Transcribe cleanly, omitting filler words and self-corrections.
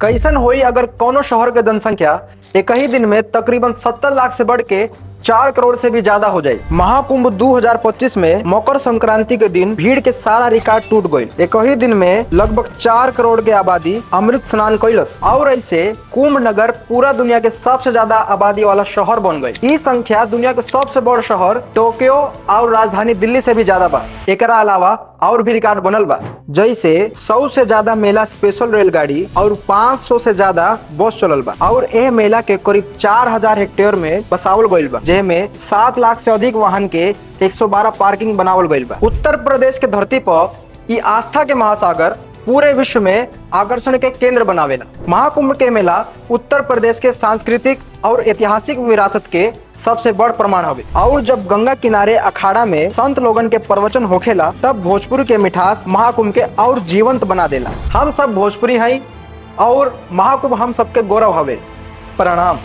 कैसन होई अगर कोनो शहर के जनसंख्या एक ही दिन में तकरीबन 70 लाख से बढ़ के 4 करोड़ से भी ज्यादा हो जाए। महाकुंभ 2025 में मकर संक्रांति के दिन भीड़ के सारा रिकॉर्ड टूट गई। एक ही दिन में लगभग 4 करोड़ के आबादी अमृत स्नान कैलस और ऐसे कुंभ नगर पूरा दुनिया के सबसे ज्यादा आबादी वाला शहर बन गई। ई संख्या दुनिया के सबसे बड़ शहर टोक्यो और राजधानी दिल्ली से भी ज्यादा बा। एकरा अलावा और भी रिकॉर्ड बनल बा, जैसे 100 से ज्यादा मेला स्पेशल रेलगाड़ी और 500 से ज्यादा बस चलल बा और ए मेला के करीब 4000 हेक्टेयर में बसावल गईल बा, जेमे 7 लाख से अधिक वाहन के 112 पार्किंग बनावल गईल बा। उत्तर प्रदेश के धरती पर ई आस्था के महासागर पूरे विश्व में आकर्षण के केंद्र बनावेला। महाकुंभ के मेला उत्तर प्रदेश के सांस्कृतिक और ऐतिहासिक विरासत के सबसे बड़ प्रमाण हवे और जब गंगा किनारे अखाड़ा में संत लोगन के प्रवचन होखेला तब भोजपुरी के मिठास महाकुंभ के और जीवंत बना देला। हम सब भोजपुरी हई और महाकुंभ हम सबके गौरव हवे। प्रणाम।